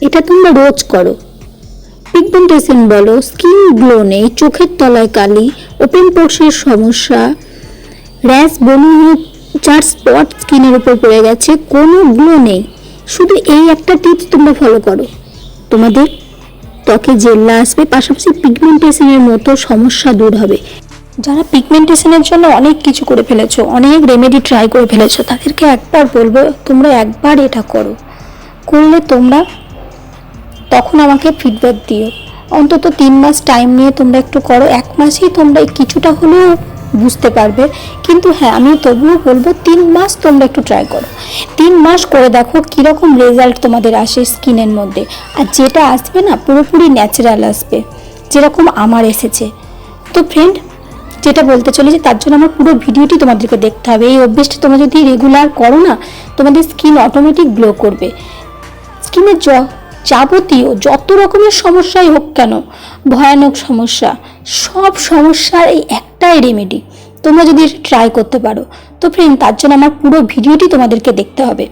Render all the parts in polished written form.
এটা তোমরা রোজ করো। পিগমেন্টেশন বলো, স্কিন গ্লো নেই, চোখের তলায় কালি, ওপেন পোর্সের সমস্যা, র্যাশ, বমি হয়ে যার স্পট স্কিনের উপর পড়ে গেছে, কোনো গ্লো নেই, শুধু এই একটা টিপস তোমরা ফলো করো, তোমাদের ত্বকে জেল্লা আসবে, পাশাপাশি পিগমেন্টেশনের মতো সমস্যা দূর হবে। যারা পিগমেন্টেশনের জন্য অনেক কিছু করে ফেলেছো, অনেক রেমেডি ট্রাই করে ফেলেছো, তাদেরকে একবার বলবো তোমরা একবার এটা করো, করলে তোমরা তখন আমাকে ফিডব্যাক দিও। অন্তত 3 মাস টাইম নিয়ে তোমরা একটু করো, 1 মাসেই তোমরা কিছুটা হলেও বুঝতে পারবে। কিন্তু হ্যাঁ, আমি তবুও বলবো 3 মাস তোমরা একটু ট্রাই করো, 3 মাস করে দেখো কীরকম রেজাল্ট তোমাদের আসে স্কিনের মধ্যে। আর যেটা আসবে না, পুরোপুরি ন্যাচারাল আসবে, যেরকম আমার এসেছে। তো ফ্রেন্ড, যেটা বলতে চলেছি, তার জন্য আমার পুরো ভিডিওটি তোমাদেরকে দেখতে হবে। এই অভ্যেসটা তোমরা যদি রেগুলার করো না, তোমাদের স্কিন অটোমেটিক গ্লো করবে। স্কিনের যাবতীয় যত রকমের সমস্যাই হোক কেন, ভয়ানক সমস্যা, সব সমস্যার এই একটাই রেমেডি, তোমরা যদি ট্রাই করতে পারো। তো ফ্রেন্ড, তার জন্য আমার পুরো ভিডিওটি তোমাদেরকে দেখতে হবে।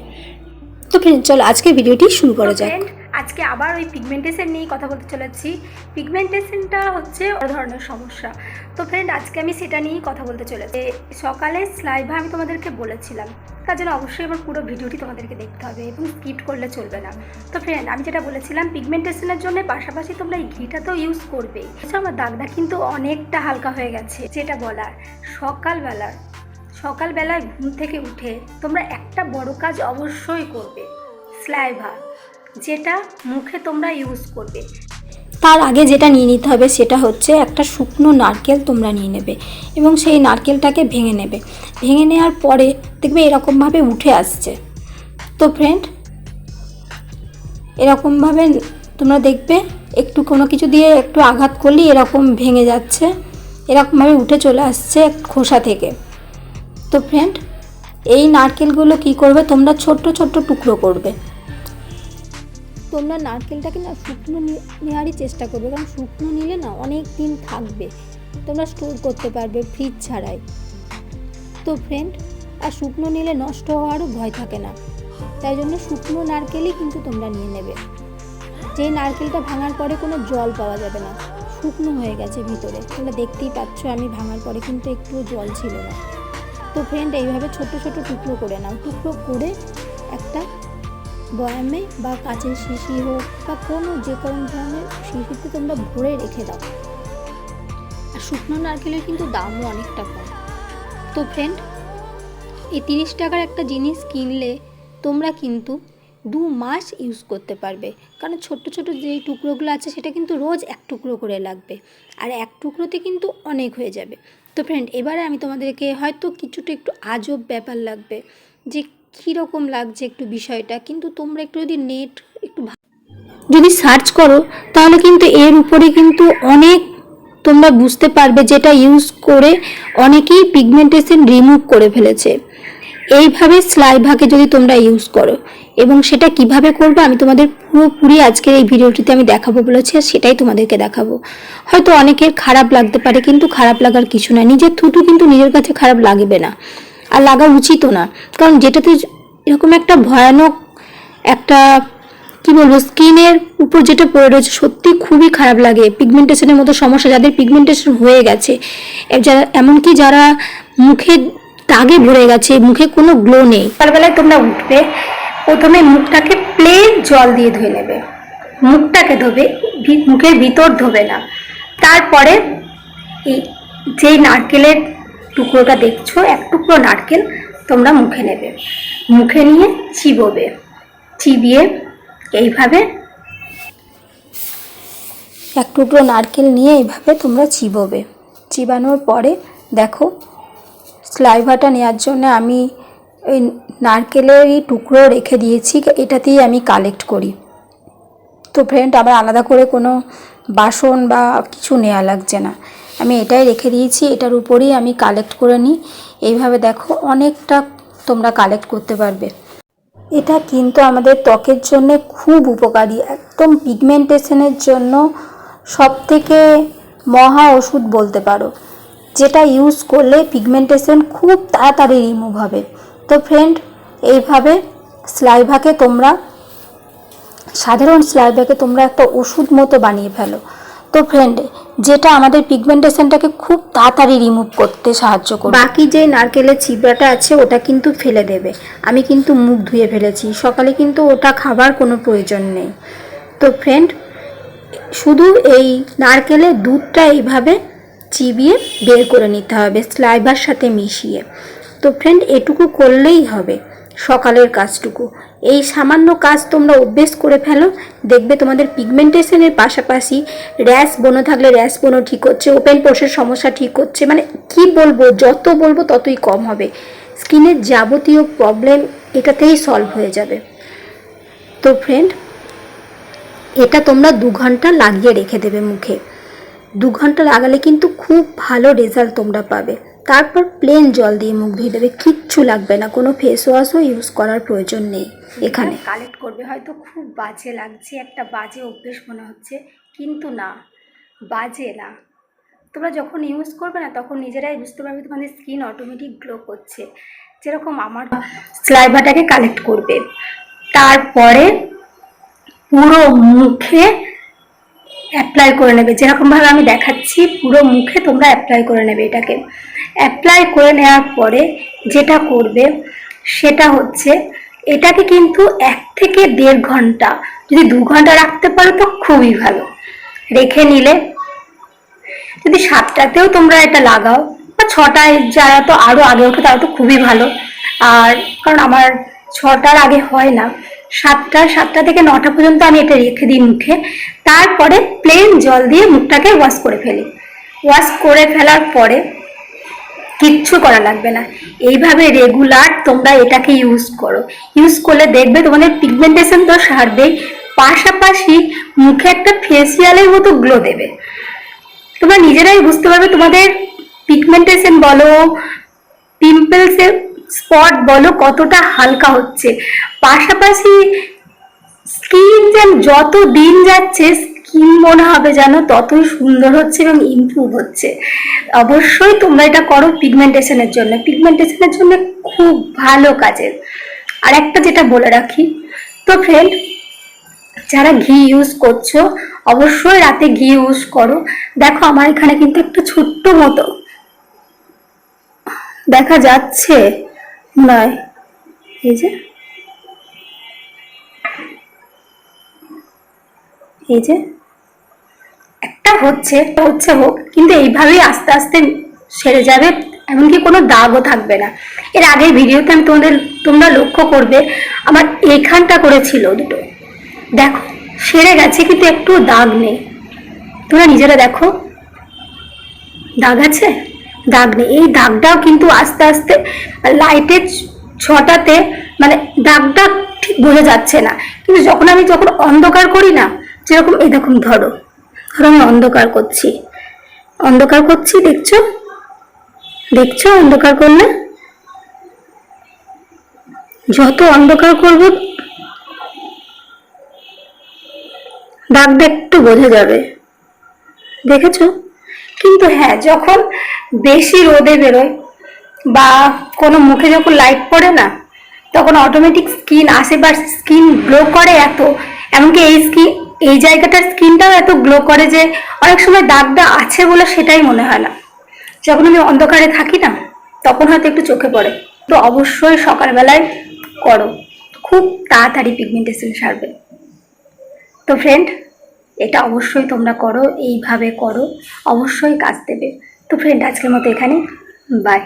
তো ফ্রেন্ড, চলো আজকে ভিডিওটি শুরু করা যাক। আজকে আবার ওই পিগমেন্টেশন নিয়ে কথা বলতে চলেছি। পিগমেন্টেশনটা হচ্ছে বড় ধরনের সমস্যা। তো ফ্রেন্ড, আজকে আমি সেটা নিয়েই কথা বলতে চলেছি। সকালে স্লাইভা আমি তোমাদেরকে বলেছিলাম, তার জন্য অবশ্যই আমার পুরো ভিডিওটি তোমাদেরকে দেখতে হবে এবং স্কিপ করলে চলবে না। তো ফ্রেন্ড, আমি যেটা বলেছিলাম, পিগমেন্টেশনের জন্য পাশাপাশি তোমরা এই ঘিটা তো ইউজ করবেই। আমার দাগটা কিন্তু অনেকটা হালকা হয়ে গেছে। যেটা বলার, সকালবেলায় ঘুম থেকে উঠে তোমরা একটা বড় কাজ অবশ্যই করবে, স্লাইভা, যেটা মুখে তোমরা ইউজ করবে। তার আগে যেটা নিয়ে নিতে হবে সেটা হচ্ছে একটা শুকনো নারকেল তোমরা নিয়ে নেবে এবং সেই নারকেলটাকে ভেঙে নেবে। ভেঙে নেওয়ার পরে দেখবে এরকমভাবে উঠে আসছে। তো ফ্রেন্ড, এরকমভাবে তোমরা দেখবে একটু কোনো কিছু দিয়ে একটু আঘাত করলেই এরকম ভেঙে যাচ্ছে, এরকমভাবে উঠে চলে আসছে খোসা থেকে। তো ফ্রেন্ড, এই নারকেলগুলো কি করবে, তোমরা ছোট্ট ছোট্ট টুকরো করবে। তোমরা নারকেলটাকে না শুকনো নেওয়ারই চেষ্টা করবে, কারণ শুকনো নিলে না অনেক দিন থাকবে, তোমরা স্টোর করতে পারবে ফ্রিজ ছাড়াই। তো ফ্রেন্ড, আর শুকনো নিলে নষ্ট হওয়ারও ভয় থাকে না, তাই জন্য শুকনো নারকেলই কিন্তু তোমরা নিয়ে নেবে। যেই নারকেলটা ভাঙার পরে কোনো জল পাওয়া যাবে না, শুকনো হয়ে গেছে ভিতরে, তোমরা দেখতেই পাচ্ছ আমি ভাঙার পরে কিন্তু একটুও জল ছিল না। তো ফ্রেন্ড, এইভাবে ছোট ছোট টুকরো করে নাও। টুকরো করে একটা বয়ামে বা কাচের শিশি হোক বা যে কোনো ধরনের শিশিতে তোমরা ভরে রেখে দাও। আর শুকনো নারকেলের কিন্তু দামও অনেকটা কম। তো ফ্রেন্ড, এই 30 টাকার একটা জিনিস কিনলে তোমরা কিন্তু 2 মাস ইউজ করতে পারবে, কারণ ছোট ছোট যেই টুকরোগুলো আছে সেটা কিন্তু রোজ 1 টুকরো করে লাগবে, আর 1 টুকরোতে কিন্তু অনেক হয়ে যাবে। তো ফ্রেন্ড, এবারে আমি তোমাদেরকে হয়তো কিছুটা একটু আজব ব্যাপার লাগবে যে কীরকম লাগছে একটু বিষয়টা, কিন্তু তোমরা একটু যদি যদি সার্চ করো তাহলে কিন্তু এর উপরে কিন্তু অনেক তোমরা বুঝতে পারবে, যেটা ইউজ করে অনেকেই পিগমেন্টেশন রিমুভ করে ফেলেছে। এইভাবে স্লাইভাকে যদি তোমরা ইউজ করো, এবং সেটা কিভাবে করবে আমি তোমাদের পুরোপুরি আজকের এই ভিডিওটিতে আমি দেখাবো বলেছি, আর সেটাই তোমাদেরকে দেখাবো। হয়তো অনেকের খারাপ লাগতে পারে, কিন্তু খারাপ লাগার কিছু না। নিজের থুতু কিন্তু নিজের কাছে খারাপ লাগবে না, আর লাগা উচিতও না, কারণ যেটাতে এরকম একটা ভয়ানক একটা কি বলবো স্কিনের উপর যেটা পড়ে রয়েছে, সত্যি খুবই খারাপ লাগে। পিগমেন্টেশনের মতো সমস্যা যাদের পিগমেন্টেশন হয়ে গেছে, এমনকি যারা মুখে দাগে ভরে গেছে, মুখে কোনো গ্লো নেই, সকালবেলায় তোমরা উঠবে, প্রথমে মুখটাকে প্লেন জল দিয়ে ধুয়ে নেবে। মুখটাকে ধোবে, মুখের ভিতর ধোবে না। তারপরে এই যেই নারকেলের টুকরোটা দেখছো, 1 টুকরো নারকেল তোমরা মুখে নেবে, মুখে নিয়ে চিবোবে। চিবিয়ে এইভাবে 1 টুকরো নারকেল নিয়ে এইভাবে তোমরা চিবোবে। চিবানোর পরে দেখো, স্লাইভাটা নেওয়ার জন্য আমি ওই নারকেলের এই টুকরো রেখে দিয়েছি, এটাতেই আমি কালেক্ট করি। তো ফ্রেন্ড, আবার আলাদা করে কোনো বাসন বা কিছু নেওয়া লাগছে না, আমি এটাই রেখে দিয়েছি, এটার উপরেই আমি কালেক্ট করে নিই। এইভাবে দেখো অনেকটা তোমরা কালেক্ট করতে পারবে। এটা কিন্তু আমাদের ত্বকের জন্য খুব উপকারী, একদম পিগমেন্টেশনের জন্য সবথেকে মহা ওষুধ বলতে পারো, যেটা ইউজ করলে পিগমেন্টেশন খুব তাড়াতাড়ি রিমুভ হবে। তো ফ্রেন্ড, এইভাবে স্লাইভাকে তোমরা সাধারণ স্লাইভাকে তোমরা একটা ওষুধ মতো বানিয়ে ফেলো। তো ফ্রেন্ড, যেটা আমাদের পিগমেন্টেশনটাকে খুব তাড়াতাড়ি রিমুভ করতে সাহায্য করবে। বাকি যে নারকেলের ছিবড়াটা আছে ওটা কিন্তু ফেলে দেবে। আমি কিন্তু মুখ ধুয়ে ফেলেছি, সকালে কিন্তু ওটা খাবার কোনো প্রয়োজন নেই। তো ফ্রেন্ড, শুধু এই নারকেলের দুধটা এইভাবে চিবিয়ে বের করে নিতে হবে স্লাইভার সাথে মিশিয়ে। তো ফ্রেন্ড, এটুকু করলেই হবে সকালের কাজটুকু। এই সামান্য কাজ তোমরা অভ্যেস করে ফেলো, দেখবে তোমাদের পিগমেন্টেশনের পাশাপাশি র্যাশ বোনো থাকলে র্যাশ বোনো ঠিক হচ্ছে, ওপেন পোর্সের সমস্যা ঠিক হচ্ছে। মানে কি বলবো, যত বলবো ততই কম হবে। স্কিনের যাবতীয় প্রবলেম এটাতেই সলভ হয়ে যাবে। তো ফ্রেন্ড, এটা তোমরা 2 ঘন্টা লাগিয়ে রেখে দেবে মুখে। 2 ঘন্টা লাগালে কিন্তু খুব ভালো রেজাল্ট তোমরা পাবে। তারপর প্লেন জল দিয়ে মুখ ধুয়ে দেবে, কিচ্ছু লাগবে না, কোনো ফেস ওয়াশও ইউজ করার প্রয়োজন নেই। এখানে কালেক্ট করবে, হয়তো খুব বাজে লাগছে, একটা বাজে অভ্যেস মনে হচ্ছে, কিন্তু না, বাজে না। তোমরা যখন ইউজ করবে না তখন নিজেরাই বুঝতে পারবে তোমাদের স্কিন অটোমেটিক গ্লো করছে। যেরকম আমার স্লাইভাটাকে কালেক্ট করবে, তারপরে পুরো মুখে অ্যাপ্লাই করে নেবে। যেরকমভাবে আমি দেখাচ্ছি পুরো মুখে তোমরা অ্যাপ্লাই করে নেবে। এটাকে অ্যাপ্লাই করে নেওয়ার পরে যেটা করবে সেটা হচ্ছে, এটাকে কিন্তু 1 থেকে 1.5 ঘন্টা, যদি 2 ঘন্টা রাখতে পারো তো খুবই ভালো। রেখে নিলে, যদি 7টাতেও তোমরা এটা লাগাও বা 6টায় যারা তো আরও আগে ওঠে তারা তো খুবই ভালো। আর কারণ আমার 6টার আগে হয় না, 7টা থেকে 9টা পর্যন্ত আমি এটা রেখে দিই মুখে। তারপরে প্লেন জল দিয়ে মুখটাকে ওয়াশ করে ফেলি। ওয়াশ করে ফেলার পরে কিচ্ছু করা লাগবে না, এইভাবে রেগুলার তোমরা এটাকে ইউজ করো। ইউজ করলে দেখবে তোমাদের পিগমেন্টেশন তো সারবেই, পাশাপাশি মুখে একটা ফেসিয়ালের মতো গ্লো দেবে। তোমরা নিজেরাই বুঝতে পারবে তোমাদের পিগমেন্টেশন বলো, পিম্পলসের স্পট বলো কতটা হালকা হচ্ছে। পাশাপাশি স্কিন যেন যত দিন যাচ্ছে স্কিন মনে হবে যেন ততই সুন্দর হচ্ছে এবং ইমপ্রুভ হচ্ছে। অবশ্যই তোমরা এটা করো পিগমেন্টেশনের জন্য, পিগমেন্টেশনের জন্য খুব ভালো কাজের। আর একটা যেটা বলে রাখি, তো ফ্রেন্ড, যারা ঘি ইউজ করছো অবশ্যই রাতে ঘি ইউজ করো। দেখো আমার এখানে কিন্তু একটা ছোট্ট মতো দেখা যাচ্ছে নয়, এই যে একটা হচ্ছে হোক, কিন্তু এইভাবেই আস্তে আস্তে সেরে যাবে, এমনকি কোনো দাগও থাকবে না। এর আগের ভিডিওতে আমি তোমরা লক্ষ্য করবে আমার এখানটা করেছিল দুটো, দেখো সেরে গেছে কিন্তু একটু দাগ নেই। তোমরা নিজেরা দেখো, দাগ আছে? দাগ নেই। এই দাগটাও কিন্তু আস্তে আস্তে লাইটের ছটাতে মানে দাগটা ঠিক বোঝা যাচ্ছে না, কিন্তু যখন অন্ধকার করি না, যেরকম এই দেখুন, ধরো আমি অন্ধকার করছি, দেখছো অন্ধকার করলে, যত অন্ধকার করব দাগটা একটু বোঝা যাবে, দেখেছো? কিন্তু হ্যাঁ, যখন বেশি রোদে বেরোয় বা কোনো মুখে যখন লাইট পড়ে না, তখন অটোমেটিক স্কিন আশেপাশে স্কিন গ্লো করে এত, এমনকি এই জায়গাটার স্কিনটাও এত গ্লো করে যে অনেক সময় দাগটা আছে বলে সেটাই মনে হয় না। যখন আমি অন্ধকারে থাকি না তখন হয়তো একটু চোখে পড়ে। তো অবশ্যই সকালবেলায় করো, খুব তাড়াতাড়ি পিগমেন্টেশন সারবে। তো ফ্রেন্ড, এটা অবশ্যই তোমরা করো, এইভাবে করো, অবশ্যই কাজ দেবে। তো ফ্রেন্ড, আজকের মতো এখানে, বাই।